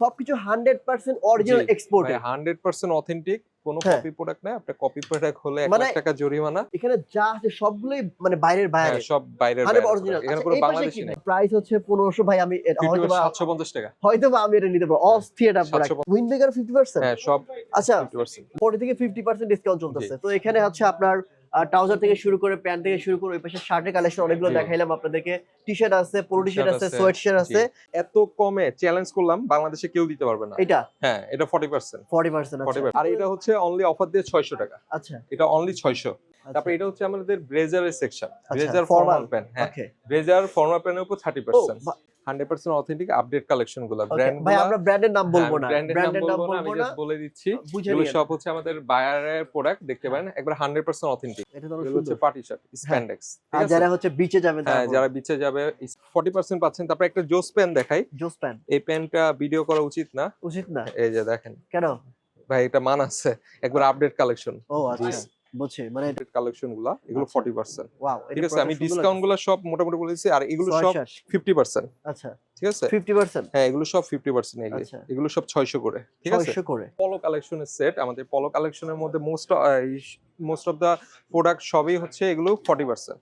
সবকিছু 100% original exported, 100% authentic, কোনো হ্যাঁ। কপি প্রোডাক্ট না। আপনার কপি প্রোডাক্ট হলে 1 মানে লাখ টাকা জরিমানা। এখানে যা আছে সবগুলোই মানে বাইরের হ্যাঁ, বাইরে সব বাইরের 100% বাইরে অরিজিনাল। এখানে আচ্ছা, কোনো এই পাশে বাংলাদেশী কি নাই। প্রাইস হচ্ছে 1500 ভাই, আমি হয়তোবা 750 টাকা। আমি এটা নিতে পারবো। অস্থির একটা প্রোডাক্ট। 750 উইন্ডবেগার 50%? হ্যাঁ, সব আচ্ছা, 50%। 40 থেকে 50% ডিসকাউন্ট চলতেছে। তো এখানে হচ্ছে আপনার ট্রাউজার থেকে শুরু করে প্যান্ট থেকে শুরু করে ওই পাশে শার্টের কালেকশন অনেকগুলো জি। দেখাইলাম আপনাদেরকে। টি-শার্ট আছে, পোলো টি-শার্ট আছে, আছে, সোয়েট শার্ট আছে। জি। এত কমে চ্যালেঞ্জ করলাম, বাংলাদেশে কেউ দিতে পারবে না। এটা হ্যাঁ, এটা 40%। 40%। আচ্ছা 40%। আর এটা হচ্ছে অনলি অফার দিয়ে 600 টাকা। আচ্ছা এটা অনলি 600। তারপর আচ্ছা এটা হচ্ছে আমাদের ব্লেজারের সেকশন। আচ্ছা, ব্লেজার ফরমাল ফর্মাল প্যান্ট। হ্যাঁ, ওকে ব্লেজার ফর্মাল প্যান্টের উপর ও 30%। 100% অথেন্টিক আপডেট কালেকশন গুলো, ওকে ব্র্যান্ড ভাই, গুলা। আমরা ব্র্যান্ডের নাম বলবো না, ব্র্যান্ডের নাম বলবো না, আমি জাস্ট বলে দিচ্ছি। বুঝে এগুলো নিয়েন। সব হচ্ছে আমাদের বায়ারের প্রোডাক্ট, দেখতে পারেন একবার 100% অথেন্টিক। এটা তো অনেক এগুলো হচ্ছে সুন্দর। পার্টি শার্ট, হ্যাঁ। স্প্যান্ডেক্স। ঠিক আর আছে? যারা হচ্ছে বিচে যাবেন তারা হ্যাঁ, যারা বিচে যাবে 40% পাচ্ছেন। তারপর একটা জোস প্যান্ট দেখাই। জোস প্যান্ট এই প্যান্টটা ভিডিও করা উচিত না। উচিত না এই যে দেখেন কেন? ভাই, এটা মান আছে, একবার আপডেট কালেকশন। ও আচ্ছা, বুঝছি। মানে আপডেট কালেকশন গুলা, এগুলো আচ্ছা। 40%। ওয়াও, ঠিক আছে, আমি ডিসকাউন্ট গুলো সব মোটামুটি বলে দিচ্ছি। আর এগুলো সব 50%। আচ্ছা, ঠিক আছে? 50%। হ্যাঁ, এগুলো সব 50% এগুলো। আচ্ছা। এগুলো সব 600 করে। ঠিক আছে? 600 করে। পলো কালেকশনের সেট, আমাদের পলো কালেকশনের মধ্যে মোস্ট অফ দা প্রোডাক্ট সবই হচ্ছে এগুলো 40%।